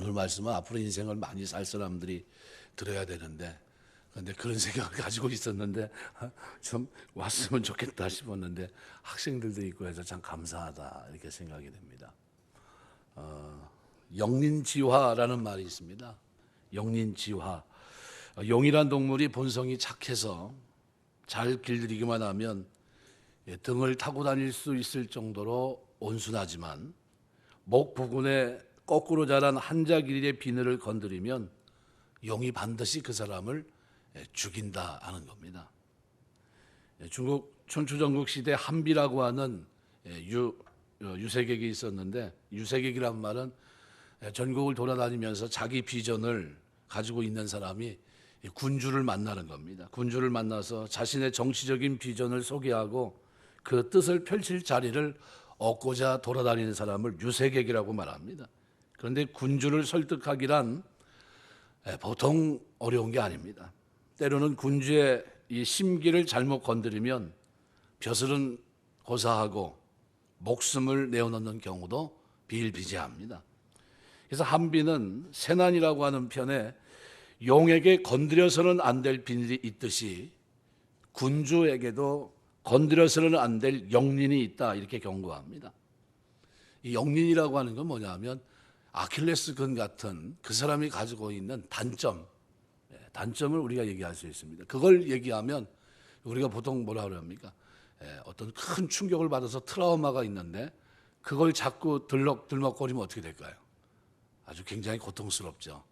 오늘 말씀은 앞으로 인생을 많이 살 사람들이 들어야 되는데, 그런데 그런 생각을 가지고 있었는데 좀 왔으면 좋겠다 싶었는데 학생들도 있고 해서 참 감사하다 이렇게 생각이 됩니다. 영린지화라는 말이 있습니다. 영린지화. 용이란 동물이 본성이 착해서 잘 길들이기만 하면 등을 타고 다닐 수 있을 정도로 온순하지만 목 부분에 거꾸로 자란 한자 길이의 비늘을 건드리면 용이 반드시 그 사람을 죽인다 하는 겁니다. 중국 춘추전국 시대 한비라고 하는 유색객이 있었는데, 유색객이란 말은 전국을 돌아다니면서 자기 비전을 가지고 있는 사람이 군주를 만나는 겁니다. 군주를 만나서 자신의 정치적인 비전을 소개하고 그 뜻을 펼칠 자리를 얻고자 돌아다니는 사람을 유색객이라고 말합니다. 그런데 군주를 설득하기란 보통 어려운 게 아닙니다. 때로는 군주의 이 심기를 잘못 건드리면 벼슬은 고사하고 목숨을 내어놓는 경우도 비일비재합니다. 그래서 한비는 세난이라고 하는 편에 용에게 건드려서는 안 될 비밀이 있듯이 군주에게도 건드려서는 안 될 영린이 있다 이렇게 경고합니다. 이 영린이라고 하는 건 뭐냐면 아킬레스건 같은 그 사람이 가지고 있는 단점을 우리가 얘기할 수 있습니다. 그걸 얘기하면 우리가 보통 뭐라 그럽니까? 어떤 큰 충격을 받아서 트라우마가 있는데 그걸 자꾸 들먹거리면 어떻게 될까요? 아주 굉장히 고통스럽죠.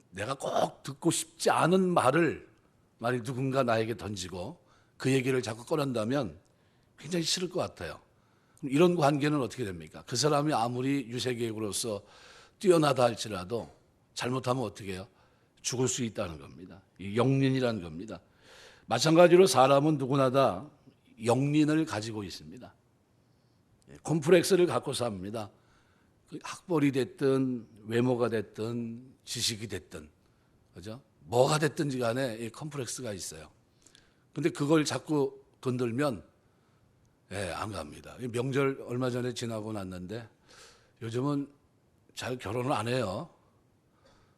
내가 꼭 듣고 싶지 않은 말을 만약 누군가 나에게 던지고 그 얘기를 자꾸 꺼낸다면 굉장히 싫을 것 같아요. 이런 관계는 어떻게 됩니까? 그 사람이 아무리 유색객으로서 뛰어나다 할지라도 잘못하면 어떻게 해요? 죽을 수 있다는 겁니다. 이 영린이라는 겁니다. 마찬가지로 사람은 누구나 다 영린을 가지고 있습니다. 콤플렉스를 갖고 삽니다. 학벌이 됐든 외모가 됐든 지식이 됐든, 그죠? 뭐가 됐든지 간에 이 콤플렉스가 있어요. 근데 그걸 자꾸 건들면 안 갑니다. 명절 얼마 전에 지나고 났는데 요즘은 잘 결혼을 안 해요.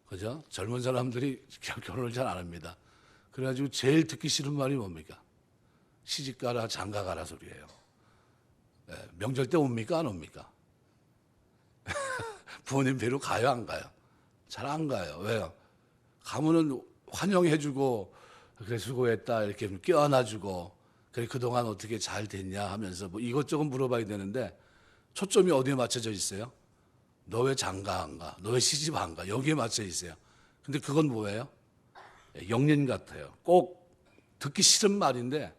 그죠? 젊은 사람들이 결혼을 잘 안 합니다. 그래가지고 제일 듣기 싫은 말이 뭡니까? 시집 가라, 장가 가라 소리예요. 명절 때 옵니까? 안 옵니까? 부모님 뵈러 가요, 안 가요? 잘 안 가요. 왜요? 가면은 환영해주고, 그래, 수고했다, 이렇게 껴안아주고, 그래, 그동안 어떻게 잘 됐냐 하면서 뭐 이것저것 물어봐야 되는데, 초점이 어디에 맞춰져 있어요? 너 왜 장가 안 가? 너 왜 시집 안 가? 여기에 맞춰 있어요. 근데 그건 뭐예요? 영린 같아요. 꼭 듣기 싫은 말인데,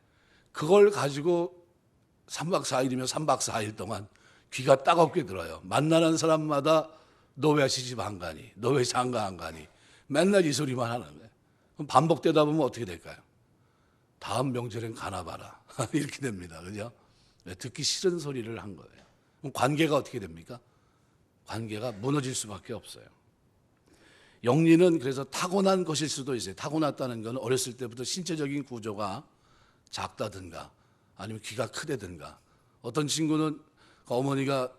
그걸 가지고 3박 4일이면 3박 4일 동안 귀가 따갑게 들어요. 만나는 사람마다 너 왜 시집 안 가니? 너 왜 장가 안 가니? 맨날 이 소리만 하는 거예요. 그럼 반복되다 보면 어떻게 될까요? 다음 명절엔 가나 봐라. 이렇게 됩니다. 그죠? 듣기 싫은 소리를 한 거예요. 그럼 관계가 어떻게 됩니까? 관계가 무너질 수밖에 없어요. 영린은 그래서 타고난 것일 수도 있어요. 타고났다는 건 어렸을 때부터 신체적인 구조가 작다든가 아니면 귀가 크다든가, 어떤 친구는 어머니가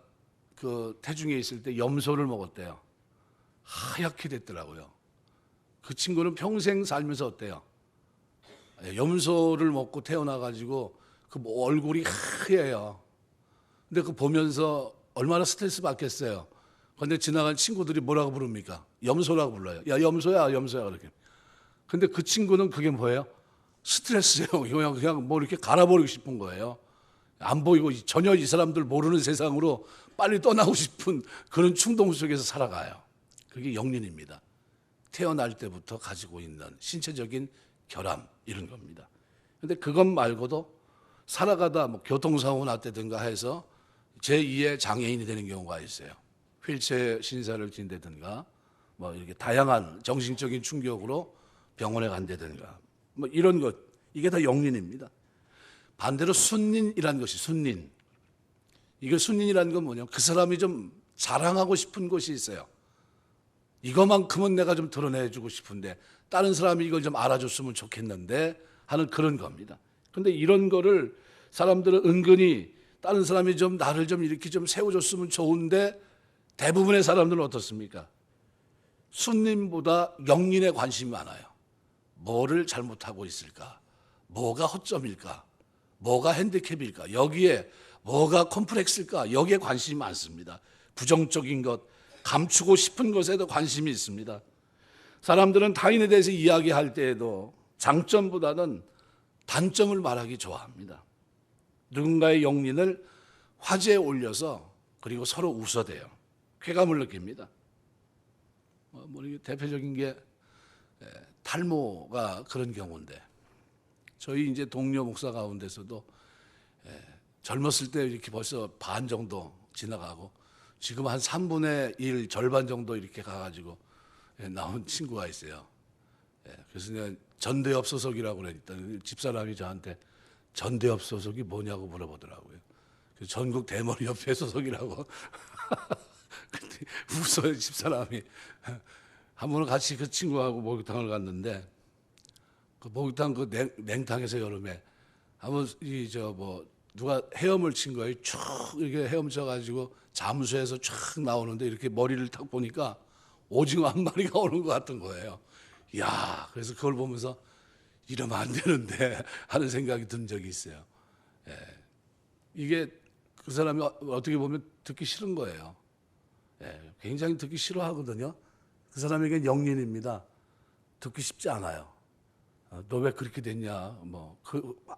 그 태중에 있을 때 염소를 먹었대요. 하얗게 됐더라고요. 그 친구는 평생 살면서 어때요? 염소를 먹고 태어나가지고 그 얼굴이 하얘요. 근데 그 보면서 얼마나 스트레스 받겠어요. 근데 지나간 친구들이 뭐라고 부릅니까? 염소라고 불러요. 야, 염소야, 염소야, 그렇게. 근데 그 친구는 그게 뭐예요? 스트레스예요. 그냥 뭐 이렇게 갈아버리고 싶은 거예요. 안 보이고 전혀 이 사람들 모르는 세상으로 빨리 떠나고 싶은 그런 충동 속에서 살아가요. 그게 영린입니다. 태어날 때부터 가지고 있는 신체적인 결함, 이런 겁니다. 근데 그것 말고도 살아가다 뭐 교통사고 났다든가 해서 제2의 장애인이 되는 경우가 있어요. 휠체어 신사를 진다든가 뭐 이렇게 다양한 정신적인 충격으로 병원에 간다든가 뭐 이런 것, 이게 다 영린입니다. 반대로 순린이라는 것이 순린. 이게 순린이라는 건 뭐냐면 그 사람이 좀 자랑하고 싶은 것이 있어요. 이것만큼은 내가 좀 드러내주고 싶은데 다른 사람이 이걸 좀 알아줬으면 좋겠는데 하는 그런 겁니다. 그런데 이런 거를 사람들은 은근히 다른 사람이 좀 나를 좀 이렇게 좀 세워줬으면 좋은데 대부분의 사람들은 어떻습니까? 순님보다 영린에 관심이 많아요. 뭐를 잘못하고 있을까? 뭐가 허점일까? 뭐가 핸디캡일까? 여기에 뭐가 콤플렉스일까? 여기에 관심이 많습니다. 부정적인 것, 감추고 싶은 것에도 관심이 있습니다. 사람들은 타인에 대해서 이야기할 때에도 장점보다는 단점을 말하기 좋아합니다. 누군가의 영린을 화제에 올려서 그리고 서로 웃어대요. 쾌감을 느낍니다. 대표적인 게 탈모가 그런 경우인데, 저희 이제 동료 목사 가운데서도 젊었을 때 이렇게 벌써 반 정도 지나가고 지금 한 3분의 1 절반 정도 이렇게 가가지고 나온 친구가 있어요. 그래서 내가 전대협 소속이라고 그랬더니 집사람이 저한테 전대협 소속이 뭐냐고 물어보더라고요. 그래서 전국 대머리 협회 소속이라고. 근데 웃어요, 집사람이. 한 번은 같이 그 친구하고 목욕탕을 갔는데, 그 목욕탕 그 냉탕에서 여름에 한번 누가 헤엄을 친 거예요. 쭉 이렇게 헤엄쳐가지고 잠수해서 쫙 나오는데 이렇게 머리를 딱 보니까 오징어 한 마리가 오는 것 같은 거예요. 야, 그래서 그걸 보면서 이러면 안 되는데 하는 생각이 든 적이 있어요. 이게 그 사람이 어떻게 보면 듣기 싫은 거예요. 굉장히 듣기 싫어하거든요. 그 사람에겐 영린입니다. 듣기 쉽지 않아요. 너 왜 그렇게 됐냐,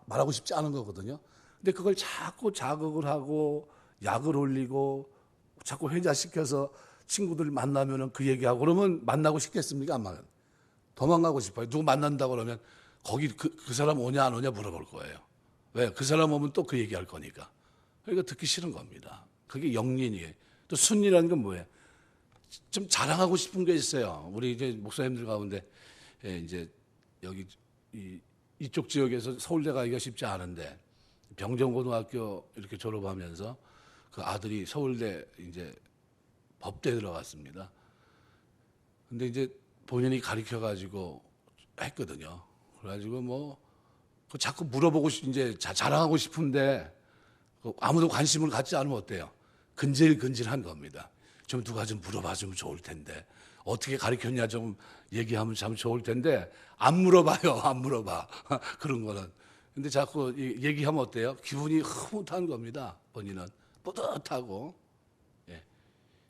말하고 싶지 않은 거거든요. 근데 그걸 자꾸 자극을 하고 약을 올리고 자꾸 회자시켜서 친구들 만나면은 그 얘기하고 그러면 만나고 싶겠습니까? 안 만나요. 도망가고 싶어요. 누구 만난다고 그러면 거기 그 사람 오냐 안 오냐 물어볼 거예요. 왜? 그 사람 오면 또 그 얘기할 거니까. 그러니까 듣기 싫은 겁니다. 그게 영린이에요. 또 순이라는 건 뭐예요? 좀 자랑하고 싶은 게 있어요. 우리 이제 목사님들 가운데 이제 여기 이쪽 지역에서 서울대 가기가 쉽지 않은데 병정고등학교 이렇게 졸업하면서 그 아들이 서울대 이제 법대 들어갔습니다. 근데 이제 본인이 가르쳐 가지고 했거든요. 그래가지고 자꾸 물어보고 이제 자랑하고 싶은데 아무도 관심을 갖지 않으면 어때요? 근질근질한 겁니다. 좀 누가 좀 물어봐 주면 좋을 텐데, 어떻게 가르쳤냐 좀 얘기하면 참 좋을 텐데 안 물어봐요. 안 물어봐. 그런 거는. 근데 자꾸 얘기하면 어때요? 기분이 흐뭇한 겁니다. 본인은 뿌듯하고.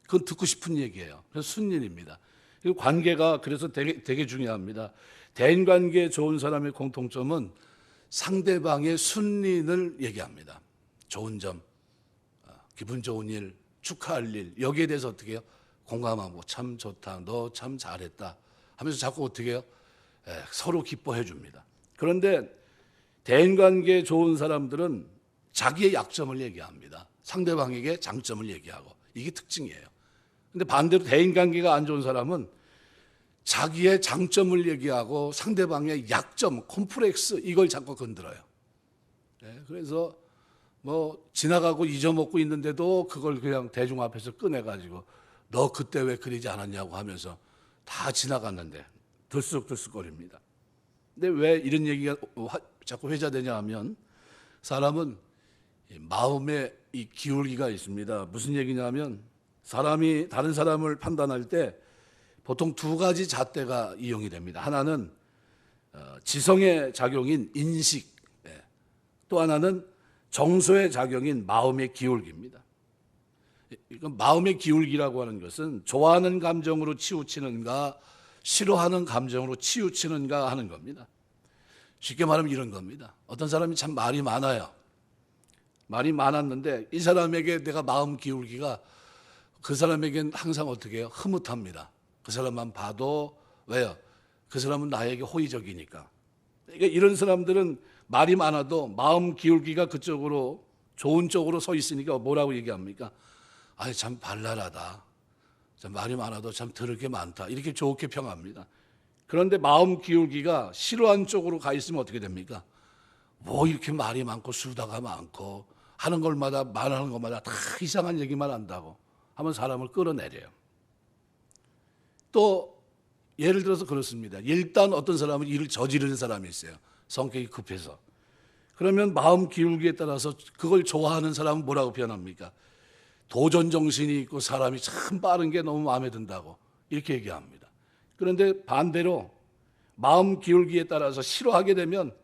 그건 듣고 싶은 얘기예요. 그래서 순린입니다. 그리고 관계가 그래서 되게 중요합니다. 대인관계에 좋은 사람의 공통점은 상대방의 순린을 얘기합니다. 좋은 점, 기분 좋은 일, 축하할 일, 여기에 대해서 어떻게 해요? 공감하고 참 좋다, 너 참 잘했다 하면서 자꾸 어떻게 해요? 서로 기뻐해 줍니다. 그런데 대인관계에 좋은 사람들은 자기의 약점을 얘기합니다. 상대방에게 장점을 얘기하고, 이게 특징이에요. 근데 반대로 대인관계가 안 좋은 사람은 자기의 장점을 얘기하고 상대방의 약점, 콤플렉스, 이걸 자꾸 건드려요. 그래서 지나가고 잊어먹고 있는데도 그걸 그냥 대중 앞에서 꺼내가지고 너 그때 왜 그러지 않았냐고 하면서 다 지나갔는데 들쑥들쑥거립니다. 근데 왜 이런 얘기가 자꾸 회자되냐 하면, 사람은 마음에 이 기울기가 있습니다. 무슨 얘기냐면, 사람이 다른 사람을 판단할 때 보통 두 가지 잣대가 이용이 됩니다. 하나는 지성의 작용인 인식, 또 하나는 정서의 작용인 마음의 기울기입니다. 이건 마음의 기울기라고 하는 것은 좋아하는 감정으로 치우치는가, 싫어하는 감정으로 치우치는가 하는 겁니다. 쉽게 말하면 이런 겁니다. 어떤 사람이 참 말이 많아요. 말이 많았는데 이 사람에게 내가 마음 기울기가 그 사람에겐 항상 어떻게 해요? 흐뭇합니다. 그 사람만 봐도. 왜요? 그 사람은 나에게 호의적이니까. 그러니까 이런 사람들은 말이 많아도 마음 기울기가 그쪽으로, 좋은 쪽으로 서 있으니까 뭐라고 얘기합니까? 아니 참 발랄하다. 참 말이 많아도 참 들을 게 많다. 이렇게 좋게 평합니다. 그런데 마음 기울기가 싫어하는 쪽으로 가 있으면 어떻게 됩니까? 이렇게 말이 많고 수다가 많고 하는 걸마다, 말하는 것마다 다 이상한 얘기만 한다고 하면 사람을 끌어내려요. 또 예를 들어서 그렇습니다. 일단 어떤 사람은 일을 저지르는 사람이 있어요. 성격이 급해서. 그러면 마음 기울기에 따라서 그걸 좋아하는 사람은 뭐라고 표현합니까? 도전 정신이 있고 사람이 참 빠른 게 너무 마음에 든다고 이렇게 얘기합니다. 그런데 반대로 마음 기울기에 따라서 싫어하게 되면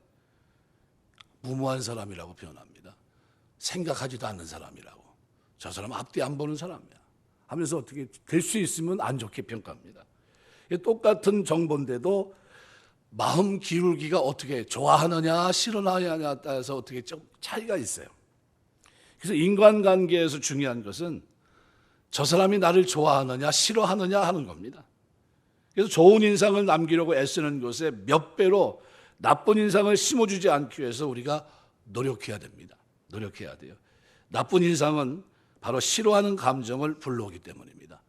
무모한 사람이라고 표현합니다. 생각하지도 않는 사람이라고. 저 사람 앞뒤 안 보는 사람이야 하면서 어떻게 될 수 있으면 안 좋게 평가합니다. 똑같은 정보인데도 마음 기울기가 어떻게 좋아하느냐 싫어하느냐에 따라서 어떻게 좀 차이가 있어요. 그래서 인간관계에서 중요한 것은 저 사람이 나를 좋아하느냐 싫어하느냐 하는 겁니다. 그래서 좋은 인상을 남기려고 애쓰는 것에 몇 배로 나쁜 인상을 심어주지 않기 위해서 우리가 노력해야 됩니다. 노력해야 돼요. 나쁜 인상은 바로 싫어하는 감정을 불러오기 때문입니다.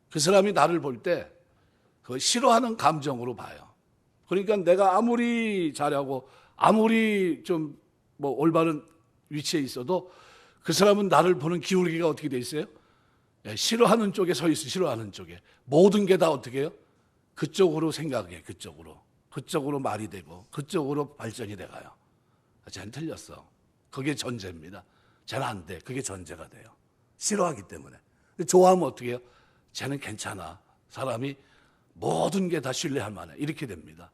그 사람이 나를 볼 때 그 싫어하는 감정으로 봐요. 그러니까 내가 아무리 잘하고 아무리 좀 뭐 올바른 위치에 있어도 그 사람은 나를 보는 기울기가 어떻게 돼 있어요? 싫어하는 쪽에 서 있어. 싫어하는 쪽에 모든 게 다 어떻게 해요? 그쪽으로 생각해. 그쪽으로 말이 되고 그쪽으로 발전이 돼가요. 쟤는 틀렸어. 그게 전제입니다. 쟤는 안 돼. 그게 전제가 돼요. 싫어하기 때문에. 좋아하면 어떻게 해요? 쟤는 괜찮아. 사람이 모든 게 다 신뢰할 만해. 이렇게 됩니다.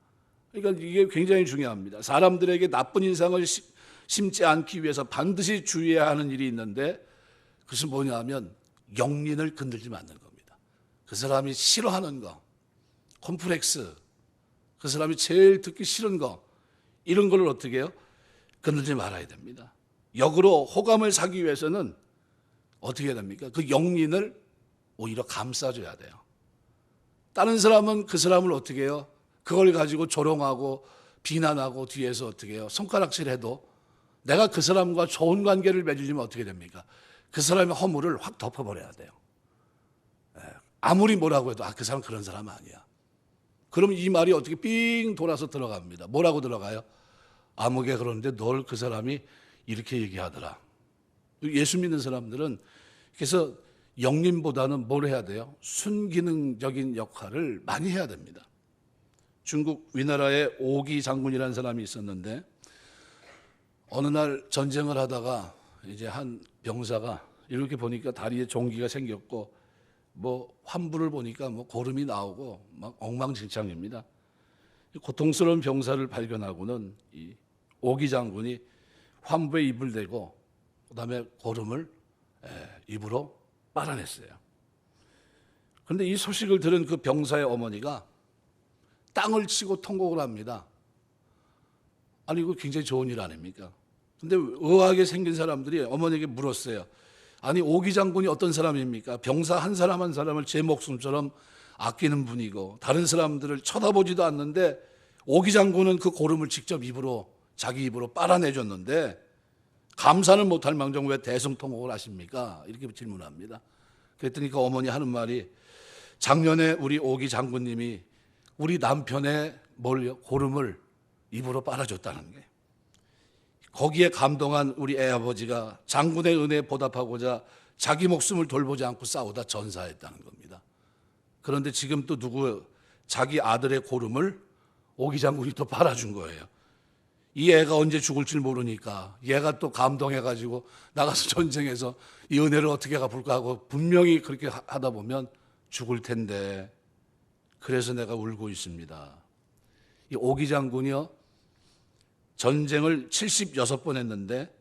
그러니까 이게 굉장히 중요합니다. 사람들에게 나쁜 인상을 심지 않기 위해서 반드시 주의해야 하는 일이 있는데 그것은 뭐냐 하면 영린을 건들지 않는 겁니다. 그 사람이 싫어하는 거, 콤플렉스, 그 사람이 제일 듣기 싫은 거, 이런 걸 어떻게 해요? 건들지 말아야 됩니다. 역으로 호감을 사기 위해서는 어떻게 해야 됩니까? 그 영린을 오히려 감싸줘야 돼요. 다른 사람은 그 사람을 어떻게 해요? 그걸 가지고 조롱하고 비난하고 뒤에서 어떻게 해요? 손가락질해도 내가 그 사람과 좋은 관계를 맺으려면 어떻게 됩니까? 그 사람의 허물을 확 덮어버려야 돼요. 아무리 뭐라고 해도 그 사람 그런 사람 아니야. 그럼 이 말이 어떻게 삥 돌아서 들어갑니다. 뭐라고 들어가요? 아무개 그러는데 널 그 사람이 이렇게 얘기하더라. 예수 믿는 사람들은 그래서 영린보다는 뭘 해야 돼요? 순기능적인 역할을 많이 해야 됩니다. 중국 위나라에 오기 장군이라는 사람이 있었는데 어느 날 전쟁을 하다가 이제 한 병사가 이렇게 보니까 다리에 종기가 생겼고 뭐 환부를 보니까 뭐 고름이 나오고 막 엉망진창입니다. 고통스러운 병사를 발견하고는 이 오기 장군이 환부에 입을 대고 그다음에 고름을 입으로 빨아냈어요. 그런데 이 소식을 들은 그 병사의 어머니가 땅을 치고 통곡을 합니다. 아니 이거 굉장히 좋은 일 아닙니까? 근데 의아하게 생긴 사람들이 어머니에게 물었어요. 아니 오기 장군이 어떤 사람입니까? 병사 한 사람 한 사람을 제 목숨처럼 아끼는 분이고 다른 사람들을 쳐다보지도 않는데 오기 장군은 그 고름을 직접 자기 입으로 빨아내줬는데 감사는 못할 망정 왜 대성통곡을 하십니까? 이렇게 질문합니다. 그랬더니 그 어머니 하는 말이 작년에 우리 오기 장군님이 우리 남편의 고름을 입으로 빨아줬다는 게 거기에 감동한 우리 애아버지가 장군의 은혜에 보답하고자 자기 목숨을 돌보지 않고 싸우다 전사했다는 겁니다. 그런데 지금 또 자기 아들의 고름을 오기 장군이 또 빨아준 거예요. 이 애가 언제 죽을 줄 모르니까 얘가 또 감동해가지고 나가서 전쟁에서 이 은혜를 어떻게 갚을까 하고 분명히 그렇게 하다 보면 죽을 텐데 그래서 내가 울고 있습니다. 이 오기 장군이요 전쟁을 76번 했는데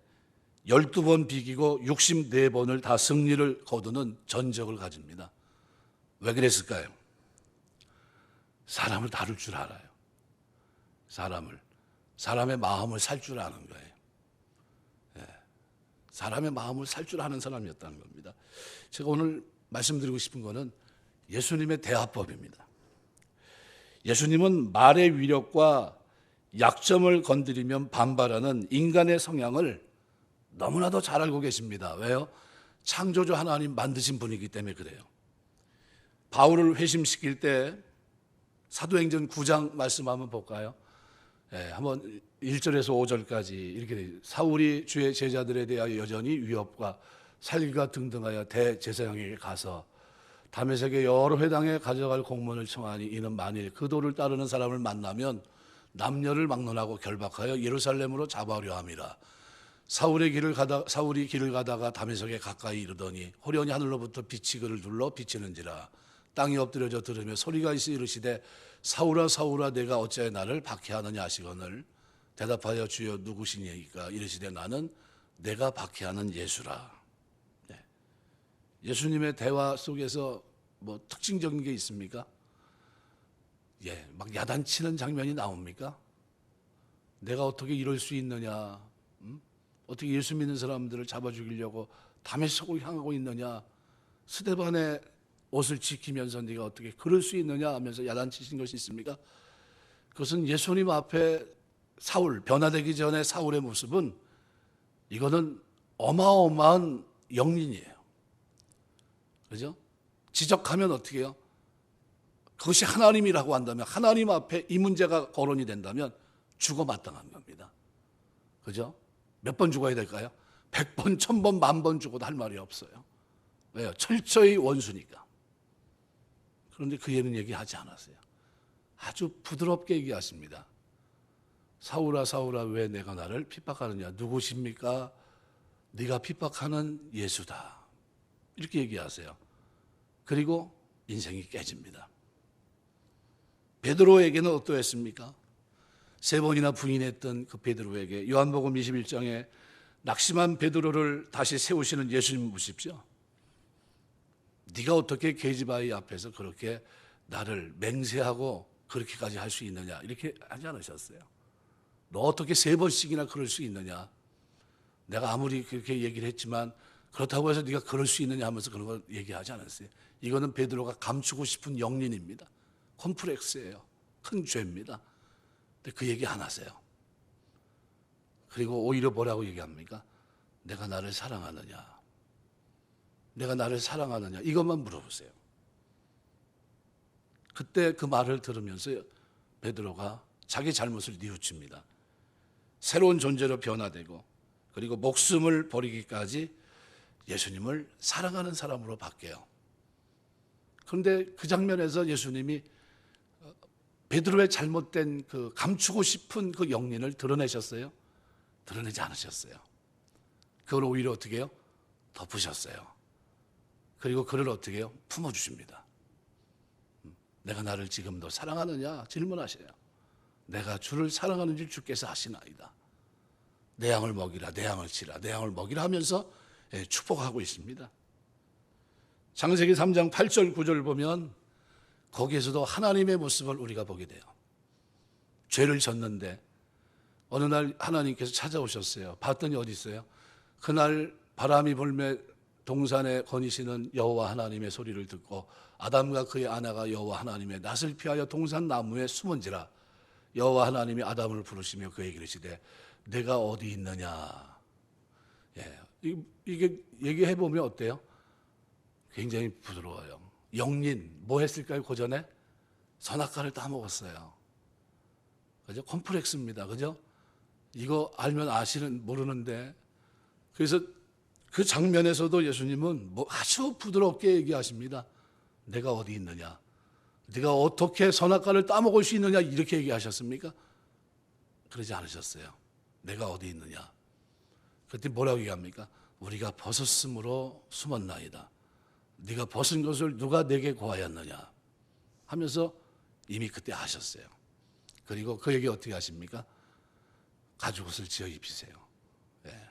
12번 비기고 64번을 다 승리를 거두는 전적을 가집니다. 왜 그랬을까요? 사람을 다룰 줄 알아요. 사람의 마음을 살 줄 아는 거예요. 사람의 마음을 살 줄 아는 사람이었다는 겁니다. 제가 오늘 말씀드리고 싶은 거는 예수님의 대화법입니다. 예수님은 말의 위력과 약점을 건드리면 반발하는 인간의 성향을 너무나도 잘 알고 계십니다. 왜요? 창조주 하나님 만드신 분이기 때문에 그래요. 바울을 회심시킬 때 사도행전 9장 말씀 한번 볼까요? 한번 1절에서 5절까지 이렇게 돼요. 사울이 주의 제자들에 대하여 여전히 위협과 살기가 등등하여 대제사장에게 가서 다메섹의 여러 회당에 가져갈 공문을 청하니 이는 만일 그 도를 따르는 사람을 만나면 남녀를 막론하고 결박하여 예루살렘으로 잡아오려 함이라. 사울이 길을 가다가 다메섹에 가까이 이르더니 호련히 하늘로부터 빛이 그를 둘러 비치는지라. 땅에 엎드려져 들으며 소리가 있어 이르시되 사울아 사울아 내가 어찌하여 나를 박해하느냐 하시거늘 대답하여 주여 누구시니까 이르시되 나는 내가 박해하는 예수라. 네. 예수님의 대화 속에서 뭐 특징적인 게 있습니까? 예, 막 야단치는 장면이 나옵니까? 내가 어떻게 이럴 수 있느냐? 어떻게 예수 믿는 사람들을 잡아 죽이려고 다메섹으로 향하고 있느냐? 스데반의 옷을 지키면서 네가 어떻게 그럴 수 있느냐 하면서 야단치신 것이 있습니까? 그것은 예수님 앞에 사울, 변화되기 전에 사울의 모습은 이거는 어마어마한 영린이에요. 그죠? 지적하면 어떻게 해요? 그것이 하나님이라고 한다면, 하나님 앞에 이 문제가 거론이 된다면 죽어 마땅한 겁니다. 그죠? 몇 번 죽어야 될까요? 100번, 1000번, 10,000번 죽어도 할 말이 없어요. 왜요? 철저히 원수니까. 그런데 그 예는 얘기하지 않았어요. 아주 부드럽게 얘기하십니다. 사울아 사울아 왜 내가 나를 핍박하느냐? 누구십니까? 네가 핍박하는 예수다. 이렇게 얘기하세요. 그리고 인생이 깨집니다. 베드로에게는 어떠했습니까? 3번이나 부인했던 그 베드로에게 요한복음 21장에 낙심한 베드로를 다시 세우시는 예수님 보십시오. 네가 어떻게 계집아이 앞에서 그렇게 나를 맹세하고 그렇게까지 할 수 있느냐 이렇게 하지 않으셨어요. 너 어떻게 3번씩이나 그럴 수 있느냐? 내가 아무리 그렇게 얘기를 했지만 그렇다고 해서 네가 그럴 수 있느냐 하면서 그런 걸 얘기하지 않았어요. 이거는 베드로가 감추고 싶은 영린입니다. 콤플렉스예요. 큰 죄입니다. 근데 그 얘기 안 하세요. 그리고 오히려 뭐라고 얘기합니까? 내가 나를 사랑하느냐? 내가 나를 사랑하느냐? 이것만 물어보세요. 그때 그 말을 들으면서 베드로가 자기 잘못을 뉘우칩니다. 새로운 존재로 변화되고 그리고 목숨을 버리기까지 예수님을 사랑하는 사람으로 바뀌어요. 그런데 그 장면에서 예수님이 베드로의 잘못된 그 감추고 싶은 그 영린을 드러내셨어요? 드러내지 않으셨어요. 그걸 오히려 어떻게 해요? 덮으셨어요. 그리고 그를 어떻게 해요? 품어주십니다. 내가 나를 지금도 사랑하느냐? 질문하셔요. 내가 주를 사랑하는지 주께서 아시나이다. 내 양을 먹이라, 내 양을 치라, 내 양을 먹이라 하면서 축복하고 있습니다. 창세기 3장 8절 9절 보면 거기에서도 하나님의 모습을 우리가 보게 돼요. 죄를 졌는데 어느 날 하나님께서 찾아오셨어요. 봤더니 어디 있어요? 그날 바람이 불매 동산에 거니시는 여호와 하나님의 소리를 듣고 아담과 그의 아내가 여호와 하나님의 낯을 피하여 동산 나무에 숨은지라. 여호와 하나님이 아담을 부르시며 그에게 이르시되 내가 어디 있느냐. 예, 이게 얘기해 보면 어때요? 굉장히 부드러워요. 영린 뭐 했을까요? 그 전에 선악과를 따먹었어요. 그죠? 콤플렉스입니다. 그죠? 이거 알면 아시는 모르는데 그래서 그 장면에서도 예수님은 뭐 아주 부드럽게 얘기하십니다. 내가 어디 있느냐? 네가 어떻게 선악과를 따먹을 수 있느냐? 이렇게 얘기하셨습니까? 그러지 않으셨어요. 내가 어디 있느냐? 그때 뭐라고 얘기합니까? 우리가 벗었으므로 숨었나이다. 네가 벗은 것을 누가 내게 고하였느냐? 하면서 이미 그때 하셨어요. 그리고 그에게 어떻게 하십니까? 가죽옷을 지어 입히세요. 네.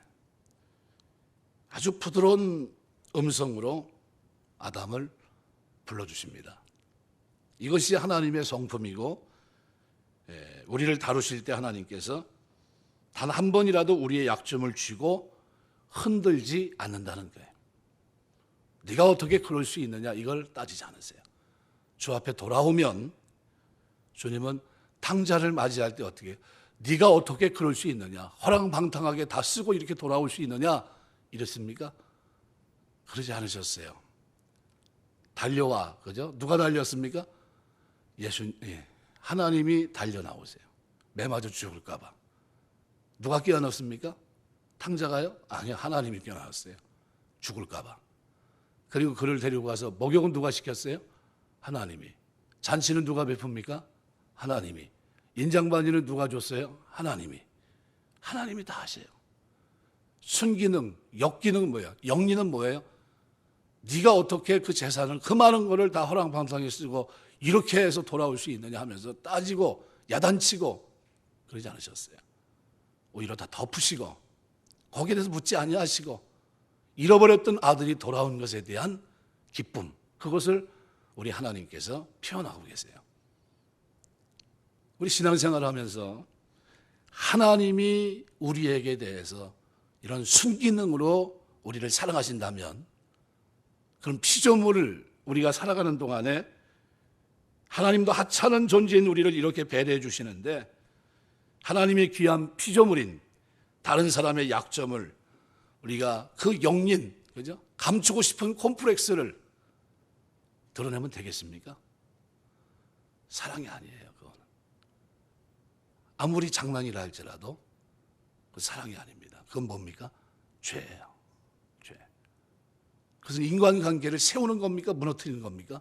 아주 부드러운 음성으로 아담을 불러주십니다. 이것이 하나님의 성품이고 우리를 다루실 때 하나님께서 단 한 번이라도 우리의 약점을 쥐고 흔들지 않는다는 거예요. 네가 어떻게 그럴 수 있느냐 이걸 따지지 않으세요. 주 앞에 돌아오면 주님은 탕자를 맞이할 때 어떻게 해요? 네가 어떻게 그럴 수 있느냐? 허랑방탕하게 다 쓰고 이렇게 돌아올 수 있느냐? 이랬습니까? 그러지 않으셨어요. 달려와, 그죠? 누가 달렸습니까? 하나님이 달려 나오세요. 매 맞아 죽을까봐. 누가 끼어넣습니까? 탕자가요? 아니요, 하나님이 끼어넣었어요. 죽을까봐. 그리고 그를 데리고 가서 목욕은 누가 시켰어요? 하나님이. 잔치는 누가 베풉니까? 하나님이. 인장반지는 누가 줬어요? 하나님이. 하나님이 다 하세요. 순기능, 역기능은 뭐예요? 영리는 뭐예요? 네가 어떻게 그 재산을 그 많은 거를 다 허랑방탕에 쓰고 이렇게 해서 돌아올 수 있느냐 하면서 따지고 야단치고 그러지 않으셨어요. 오히려 다 덮으시고 거기에 대해서 묻지 아니하시고 잃어버렸던 아들이 돌아온 것에 대한 기쁨, 그것을 우리 하나님께서 표현하고 계세요. 우리 신앙생활을 하면서 하나님이 우리에게 대해서 이런 순기능으로 우리를 사랑하신다면, 그럼 피조물을 우리가 살아가는 동안에 하나님도 하찮은 존재인 우리를 이렇게 배려해 주시는데, 하나님의 귀한 피조물인 다른 사람의 약점을 우리가 그 영린, 그죠? 감추고 싶은 콤플렉스를 드러내면 되겠습니까? 사랑이 아니에요, 그거는. 아무리 장난이라 할지라도 그 사랑이 아닙니다. 그건 뭡니까? 죄예요. 죄. 그것은 인간관계를 세우는 겁니까? 무너뜨리는 겁니까?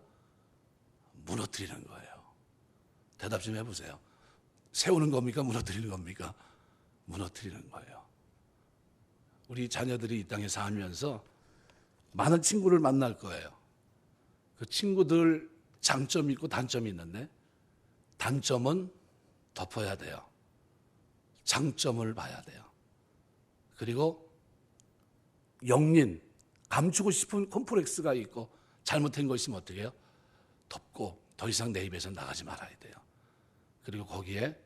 무너뜨리는 거예요. 대답 좀 해보세요. 세우는 겁니까? 무너뜨리는 겁니까? 무너뜨리는 거예요. 우리 자녀들이 이 땅에 살면서 많은 친구를 만날 거예요. 그 친구들 장점이 있고 단점이 있는데, 단점은 덮어야 돼요. 장점을 봐야 돼요. 그리고 영린, 감추고 싶은 콤플렉스가 있고 잘못된 것이 있으면 어떻게 해요? 덮고 더 이상 내 입에서 나가지 말아야 돼요. 그리고 거기에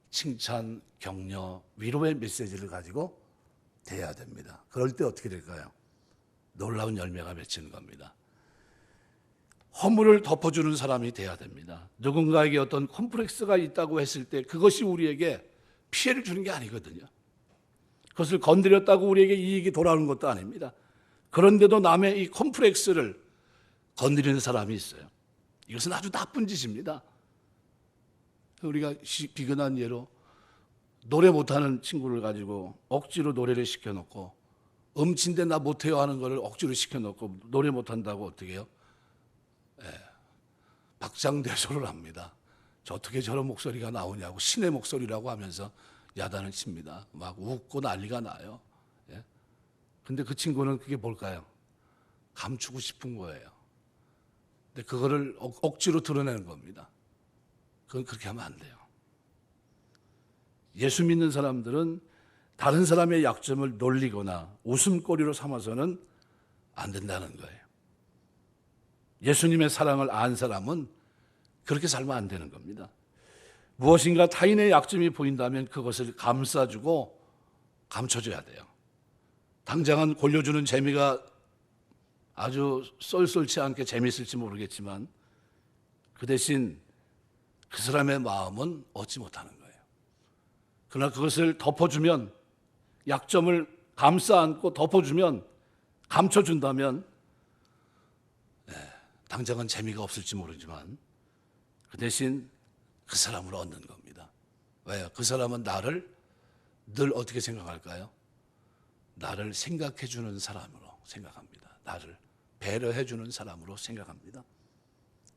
칭찬, 격려, 위로의 메시지를 가지고 대해야 됩니다. 그럴 때 어떻게 될까요? 놀라운 열매가 맺히는 겁니다. 허물을 덮어주는 사람이 돼야 됩니다. 누군가에게 어떤 콤플렉스가 있다고 했을 때 그것이 우리에게 피해를 주는 게 아니거든요. 그것을 건드렸다고 우리에게 이익이 돌아오는 것도 아닙니다. 그런데도 남의 이 콤플렉스를 건드리는 사람이 있어요. 이것은 아주 나쁜 짓입니다. 우리가 비근한 예로 노래 못하는 친구를 가지고 억지로 노래를 시켜놓고, 음치인데 나 못해요 하는 거를 억지로 시켜놓고 노래 못한다고 어떻게 해요? 박장대소를 합니다. 저 어떻게 저런 목소리가 나오냐고, 신의 목소리라고 하면서 야단을 칩니다. 막 웃고 난리가 나요. 근데 그 친구는 그게 뭘까요? 감추고 싶은 거예요. 근데 그거를 억지로 드러내는 겁니다. 그건 그렇게 하면 안 돼요. 예수 믿는 사람들은 다른 사람의 약점을 놀리거나 웃음거리로 삼아서는 안 된다는 거예요. 예수님의 사랑을 안 사람은 그렇게 살면 안 되는 겁니다. 무엇인가 타인의 약점이 보인다면 그것을 감싸주고 감춰줘야 돼요. 당장은 골려주는 재미가 아주 쏠쏠치 않게 재미있을지 모르겠지만, 그 대신 그 사람의 마음은 얻지 못하는 거예요. 그러나 그것을 덮어주면, 약점을 감싸 안고 덮어주면, 감춰준다면, 당장은 재미가 없을지 모르지만 그 대신 그 사람을 얻는 겁니다. 왜요? 그 사람은 나를 늘 어떻게 생각할까요? 나를 생각해 주는 사람으로 생각합니다. 나를 배려해 주는 사람으로 생각합니다.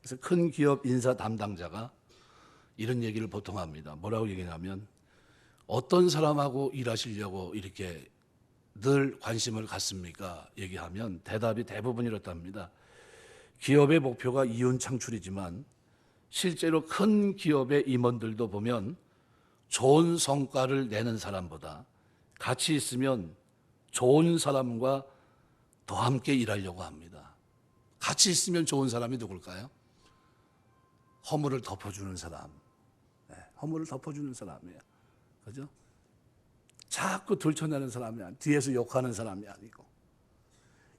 그래서 큰 기업 인사 담당자가 이런 얘기를 보통 합니다. 뭐라고 얘기하냐면, 어떤 사람하고 일하시려고 이렇게 늘 관심을 갖습니까? 얘기하면 대답이 대부분 이렇답니다. 기업의 목표가 이윤 창출이지만 실제로 큰 기업의 임원들도 보면 좋은 성과를 내는 사람보다 같이 있으면 좋은 사람과 더 함께 일하려고 합니다. 같이 있으면 좋은 사람이 누굴까요? 허물을 덮어주는 사람. 허물을 덮어주는 사람이에요. 그죠? 자꾸 들춰내는 사람이 아니고, 뒤에서 욕하는 사람이 아니고,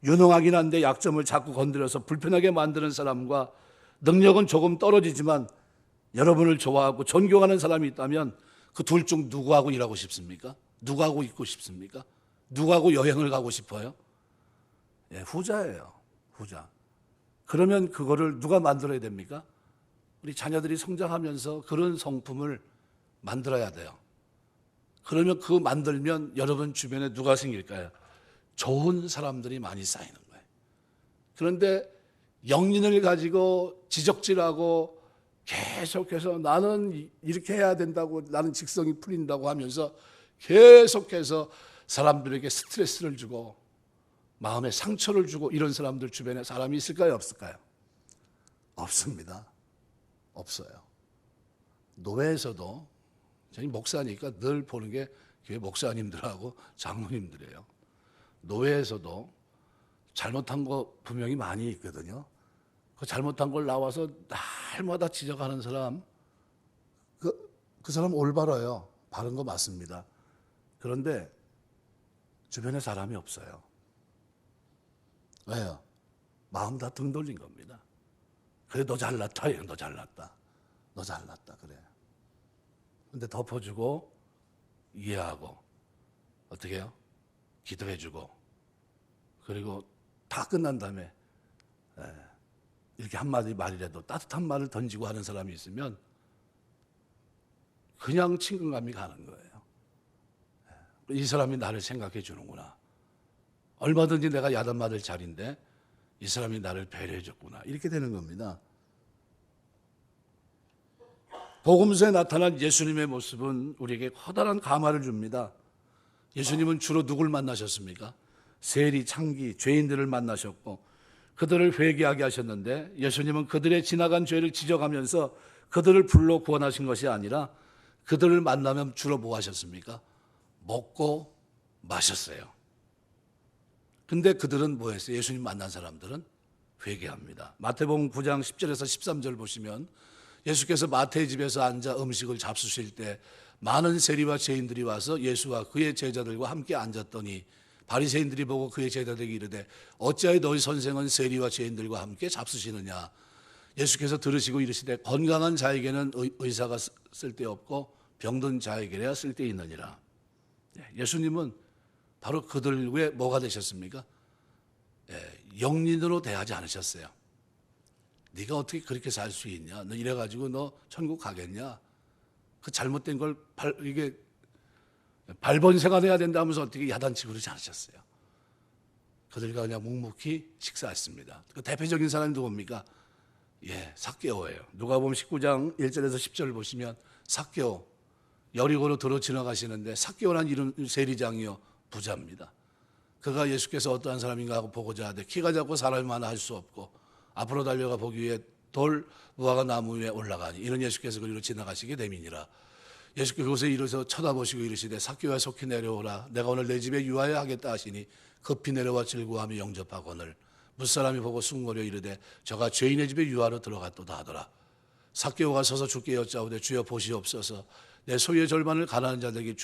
유능하긴 한데 약점을 자꾸 건드려서 불편하게 만드는 사람과 능력은 조금 떨어지지만 여러분을 좋아하고 존경하는 사람이 있다면 그 둘 중 누구하고 일하고 싶습니까? 누구하고 있고 싶습니까? 누구하고 여행을 가고 싶어요? 후자예요. 후자. 그러면 그거를 누가 만들어야 됩니까? 우리 자녀들이 성장하면서 그런 성품을 만들어야 돼요. 그러면 그 만들면 여러분 주변에 누가 생길까요? 좋은 사람들이 많이 쌓이는 거예요. 그런데 영린을 가지고 지적질하고 계속해서 나는 이렇게 해야 된다고, 나는 직성이 풀린다고 하면서 계속해서 사람들에게 스트레스를 주고 마음에 상처를 주고 이런 사람들 주변에 사람이 있을까요? 없을까요? 없습니다. 없어요. 노회에서도 저희 목사니까 늘 보는 게 교회 목사님들하고 장로님들이에요. 노회에서도 잘못한 거 분명히 많이 있거든요. 그 잘못한 걸 나와서 날마다 지적하는 사람, 그 사람 올바라요. 바른 거 맞습니다. 그런데 주변에 사람이 없어요. 왜요? 마음 다 등 돌린 겁니다. 그래, 너 잘났다. 너 잘났다. 너 잘났다. 그래. 근데 덮어주고 이해하고 어떻게 해요? 기도해주고 그리고 다 끝난 다음에 이렇게 한마디 말이라도 따뜻한 말을 던지고 하는 사람이 있으면 그냥 친근감이 가는 거예요. 이 사람이 나를 생각해 주는구나. 얼마든지 내가 야단 맞을 자리인데 이 사람이 나를 배려해 줬구나. 이렇게 되는 겁니다. 복음서에 나타난 예수님의 모습은 우리에게 커다란 감화를 줍니다. 예수님은 주로 누굴 만나셨습니까? 세리, 창기, 죄인들을 만나셨고 그들을 회개하게 하셨는데 예수님은 그들의 지나간 죄를 지적하면서 그들을 불러 구원하신 것이 아니라 그들을 만나면 주로 뭐 하셨습니까? 먹고 마셨어요. 근데 그들은 뭐 했어요? 예수님 만난 사람들은 회개합니다. 마태복음 9장 10절에서 13절 보시면 예수께서 마태의 집에서 앉아 음식을 잡수실 때 많은 세리와 죄인들이 와서 예수와 그의 제자들과 함께 앉았더니 바리새인들이 보고 그의 제자들에게 이르되 어찌하여 너희 선생은 세리와 죄인들과 함께 잡수시느냐. 예수께서 들으시고 이르시되 건강한 자에게는 의사가 쓸데없고 병든 자에게야 쓸데있느니라. 예수님은 바로 그들 왜 뭐가 되셨습니까? 영린으로 대하지 않으셨어요. 네가 어떻게 그렇게 살 수 있냐? 너 이래가지고 너 천국 가겠냐? 그 잘못된 걸 이게 발본색화돼야 된다면서 어떻게 야단치고 그러지 않으셨어요. 그들과 그냥 묵묵히 식사했습니다. 그 대표적인 사람이 누굽니까? 삭개오예요. 누가복음 19장 1절에서 10절을 보시면 삭개오 여리고로 들어 지나가시는데 삭개오란 이름 세리장이요 부자입니다. 그가 예수께서 어떠한 사람인가 하고 보고자 하되 키가 작고 사람이 많아 할 수 없고 앞으로 달려가 보기 위해 돌 무화과 나무 위에 올라가니 이는 예수께서 그리로 지나가시게 됨이니라. 예수께서 그곳에 이르서 쳐다보시고 이르시되 삭개오야 속히 내려오라. 내가 오늘 내 집에 유하여 하겠다 하시니 급히 내려와 즐거워하며 영접하거늘 무사람이 보고 숭고려 이르되 저가 죄인의 집에 유하로 들어갔도다 하더라. 삭개오가 서서 주께 여짜오되 주여 보시옵소서 내 소유의 절반을 가난한 자들에게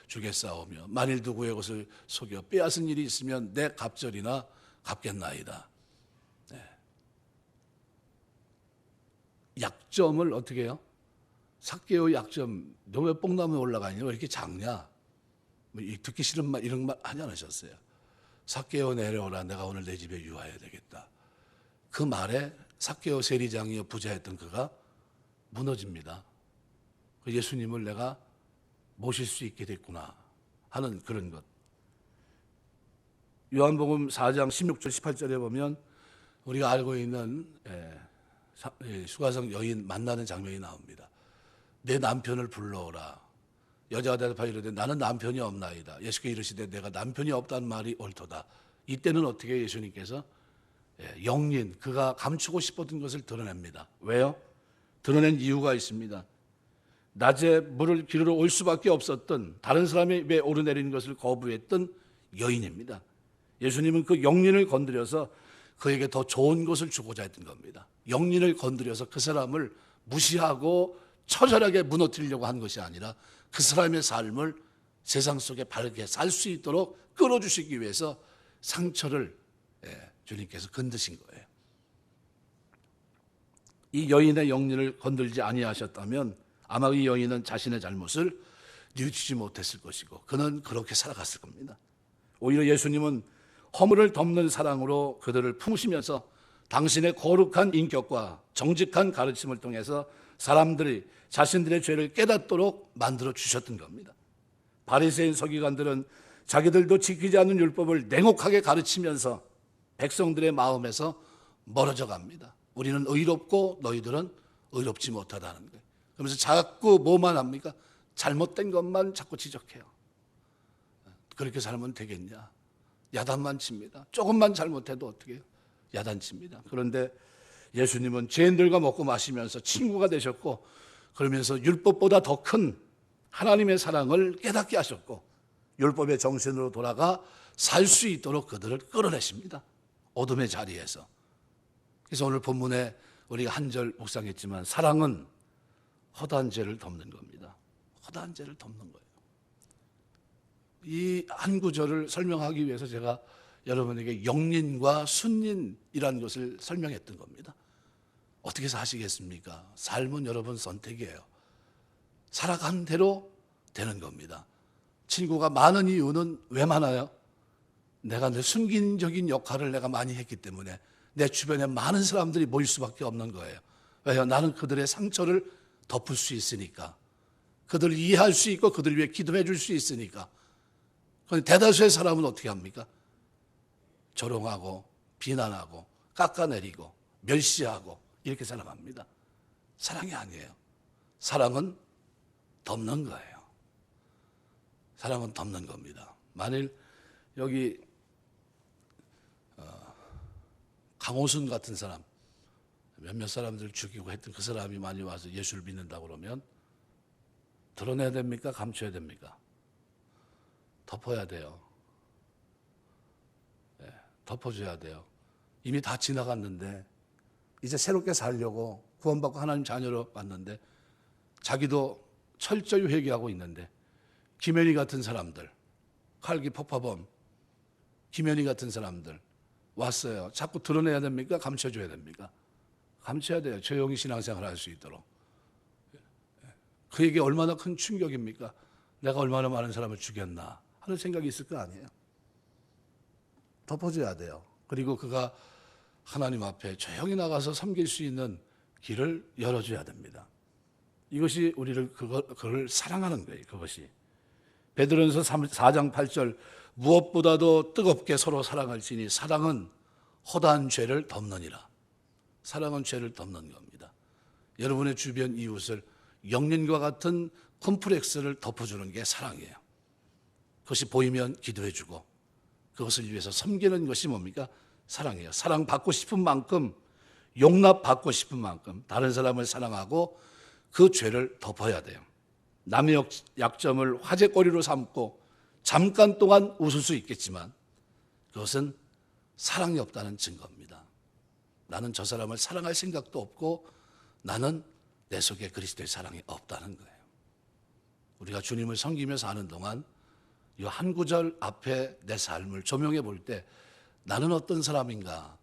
주겠사오며 만일 누구의 것을 속여 빼앗은 일이 있으면 내 갑절이나 갚겠나이다. 약점을 어떻게 해요? 삭개오 약점, 너 왜 뽕나무에 올라가냐? 왜 이렇게 작냐? 듣기 싫은 말 이런 말 하지 않으셨어요. 삭개오 내려오라. 내가 오늘 내 집에 유하여야 되겠다. 그 말에 삭개오 세리장이여 부자였던 그가 무너집니다. 예수님을 내가 모실 수 있게 됐구나 하는 그런 것. 요한복음 4장 16절 18절에 보면 우리가 알고 있는 수가성 여인 만나는 장면이 나옵니다. 내 남편을 불러오라. 여자가 대답하여 이르되 나는 남편이 없나이다. 예수께서 이르시되 내가 남편이 없다는 말이 옳도다. 이때는 어떻게 예수님께서 영린 그가 감추고 싶었던 것을 드러냅니다. 왜요? 드러낸 이유가 있습니다. 낮에 물을 기르러 올 수밖에 없었던 다른 사람의 입에 오르내리는 것을 거부했던 여인입니다. 예수님은 그 영린을 건드려서 그에게 더 좋은 것을 주고자 했던 겁니다. 영린을 건드려서 그 사람을 무시하고 처절하게 무너뜨리려고 한 것이 아니라 그 사람의 삶을 세상 속에 바르게 살 수 있도록 끌어주시기 위해서 상처를 주님께서 건드신 거예요. 이 여인의 영린을 건들지 아니하셨다면 아마 이 여인은 자신의 잘못을 뉘우치지 못했을 것이고 그는 그렇게 살아갔을 겁니다. 오히려 예수님은 허물을 덮는 사랑으로 그들을 품으시면서 당신의 거룩한 인격과 정직한 가르침을 통해서 사람들이 자신들의 죄를 깨닫도록 만들어 주셨던 겁니다. 바리새인 서기관들은 자기들도 지키지 않는 율법을 냉혹하게 가르치면서 백성들의 마음에서 멀어져 갑니다. 우리는 의롭고 너희들은 의롭지 못하다는 거예요. 그러면서 자꾸 뭐만 합니까? 잘못된 것만 자꾸 지적해요. 그렇게 살면 되겠냐? 야단만 칩니다. 조금만 잘못해도 어떻게 해요? 야단칩니다. 그런데 예수님은 죄인들과 먹고 마시면서 친구가 되셨고, 그러면서 율법보다 더 큰 하나님의 사랑을 깨닫게 하셨고, 율법의 정신으로 돌아가 살 수 있도록 그들을 끌어내십니다. 어둠의 자리에서. 그래서 오늘 본문에 우리가 한 절 묵상했지만, 사랑은 허다한 죄를 덮는 겁니다. 허다한 죄를 덮는 거예요. 이 한 구절을 설명하기 위해서 제가 여러분에게 영린과 순린이라는 것을 설명했던 겁니다. 어떻게 사시겠습니까? 삶은 여러분 선택이에요. 살아간 대로 되는 겁니다. 친구가 많은 이유는 왜 많아요? 내가 늘 순기능적인 역할을 내가 많이 했기 때문에 내 주변에 많은 사람들이 모일 수밖에 없는 거예요. 왜요? 나는 그들의 상처를 덮을 수 있으니까. 그들을 이해할 수 있고 그들을 위해 기도해 줄 수 있으니까. 그런데 대다수의 사람은 어떻게 합니까? 조롱하고 비난하고 깎아내리고 멸시하고 이렇게 살아갑니다. 사랑이 아니에요. 사랑은 덮는 거예요. 사랑은 덮는 겁니다. 만일 여기 강호순 같은 사람, 몇몇 사람들 죽이고 했던 그 사람이 많이 와서 예수를 믿는다고 그러면 드러내야 됩니까? 감춰야 됩니까? 덮어야 돼요. 네, 덮어줘야 돼요. 이미 다 지나갔는데 이제 새롭게 살려고 구원받고 하나님 자녀로 왔는데 자기도 철저히 회개하고 있는데 김현희 같은 사람들, 칼기 폭파범 김현희 같은 사람들 왔어요. 자꾸 드러내야 됩니까? 감춰줘야 됩니까? 감춰야 돼요. 조용히 신앙생활을 할 수 있도록. 그에게 얼마나 큰 충격입니까? 내가 얼마나 많은 사람을 죽였나 하는 생각이 있을 거 아니에요. 덮어줘야 돼요. 그리고 그가 하나님 앞에 조용히 나가서 섬길 수 있는 길을 열어줘야 됩니다. 이것이 우리를 그걸 사랑하는 거예요. 그것이 베드로전서 4장 8절 무엇보다도 뜨겁게 서로 사랑할지니 사랑은 허다한 죄를 덮느니라. 사랑은 죄를 덮는 겁니다. 여러분의 주변 이웃을 영린과 같은 콤플렉스를 덮어주는 게 사랑이에요. 그것이 보이면 기도해주고 그것을 위해서 섬기는 것이 뭡니까? 사랑이에요. 사랑받고 싶은 만큼, 용납받고 싶은 만큼 다른 사람을 사랑하고 그 죄를 덮어야 돼요. 남의 약점을 화제거리로 삼고 잠깐 동안 웃을 수 있겠지만 그것은 사랑이 없다는 증거입니다. 나는 저 사람을 사랑할 생각도 없고 나는 내 속에 그리스도의 사랑이 없다는 거예요. 우리가 주님을 섬기며 사는 동안 이 한 구절 앞에 내 삶을 조명해 볼 때 나는 어떤 사람인가,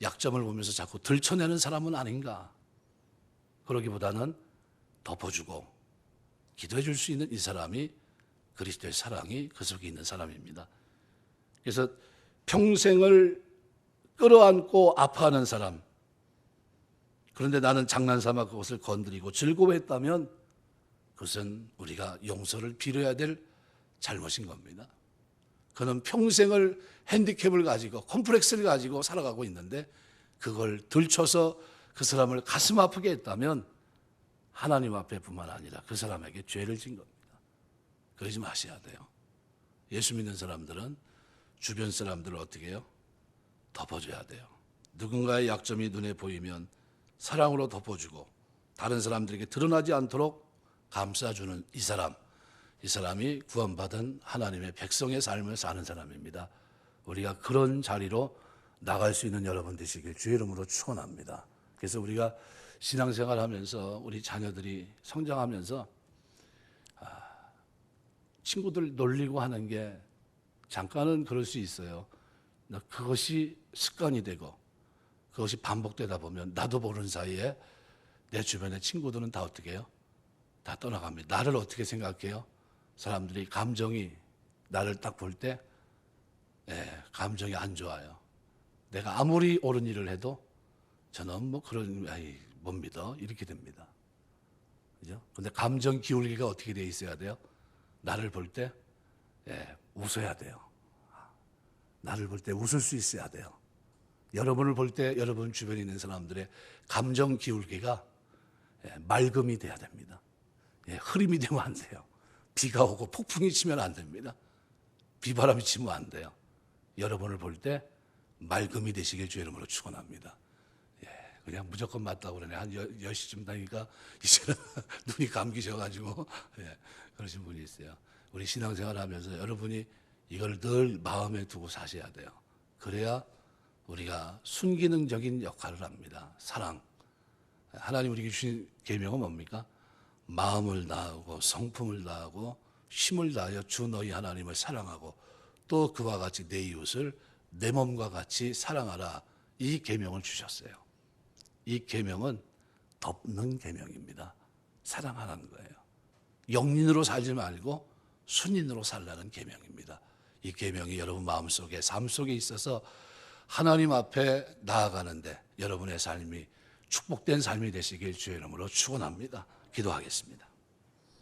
약점을 보면서 자꾸 들춰내는 사람은 아닌가, 그러기보다는 덮어주고 기도해 줄 수 있는 이 사람이 그리스도의 사랑이 그 속에 있는 사람입니다. 그래서 평생을 끌어안고 아파하는 사람, 그런데 나는 장난삼아 그것을 건드리고 즐거워했다면 그것은 우리가 용서를 빌어야 될 잘못인 겁니다. 그는 평생을 핸디캡을 가지고 콤플렉스를 가지고 살아가고 있는데 그걸 들춰서 그 사람을 가슴 아프게 했다면 하나님 앞에 뿐만 아니라 그 사람에게 죄를 진 겁니다. 그러지 마셔야 돼요. 예수 믿는 사람들은 주변 사람들을 어떻게 해요? 덮어줘야 돼요. 누군가의 약점이 눈에 보이면 사랑으로 덮어주고 다른 사람들에게 드러나지 않도록 감싸주는 이 사람이 구원받은 하나님의 백성의 삶을 사는 사람입니다. 우리가 그런 자리로 나갈 수 있는 여러분 되시길 주의 이름으로 축원합니다. 그래서 우리가 신앙생활하면서 우리 자녀들이 성장하면서 친구들 놀리고 하는 게 잠깐은 그럴 수 있어요. 그것이 습관이 되고 그것이 반복되다 보면 나도 모르는 사이에 내 주변의 친구들은 다 어떻게 해요? 다 떠나갑니다. 나를 어떻게 생각해요? 사람들이 감정이 나를 딱 볼 때 감정이 안 좋아요. 내가 아무리 옳은 일을 해도 저는 뭐 그런 못 믿어 이렇게 됩니다. 그죠? 근데 감정 기울기가 어떻게 돼 있어야 돼요? 나를 볼 때 웃어야 돼요. 나를 볼 때 웃을 수 있어야 돼요. 여러분을 볼 때 여러분 주변에 있는 사람들의 감정 기울기가 맑음이 돼야 됩니다. 흐림이 되면 안 돼요. 비가 오고 폭풍이 치면 안 됩니다. 비바람이 치면 안 돼요. 여러분을 볼 때 맑음이 되시길 주의 이름으로 축원합니다. 예, 그냥 무조건 맞다고 그러네. 한 10시쯤 되니까 이제는 눈이 감기셔가지고 예, 그러신 분이 있어요. 우리 신앙생활 하면서 여러분이 이걸 늘 마음에 두고 사셔야 돼요. 그래야 우리가 순기능적인 역할을 합니다. 사랑. 하나님 우리에게 주신 계명은 뭡니까? 마음을 다하고 성품을 다하고 힘을 다하여 주 너희 하나님을 사랑하고 또 그와 같이 내 이웃을 내 몸과 같이 사랑하라. 이 계명을 주셨어요. 이 계명은 덮는 계명입니다. 사랑하라는 거예요. 영린으로 살지 말고 순인으로 살라는 계명입니다. 이 계명이 여러분 마음속에 삶 속에 있어서 하나님 앞에 나아가는데 여러분의 삶이 축복된 삶이 되시길 주의 이름으로 축원합니다. 기도하겠습니다.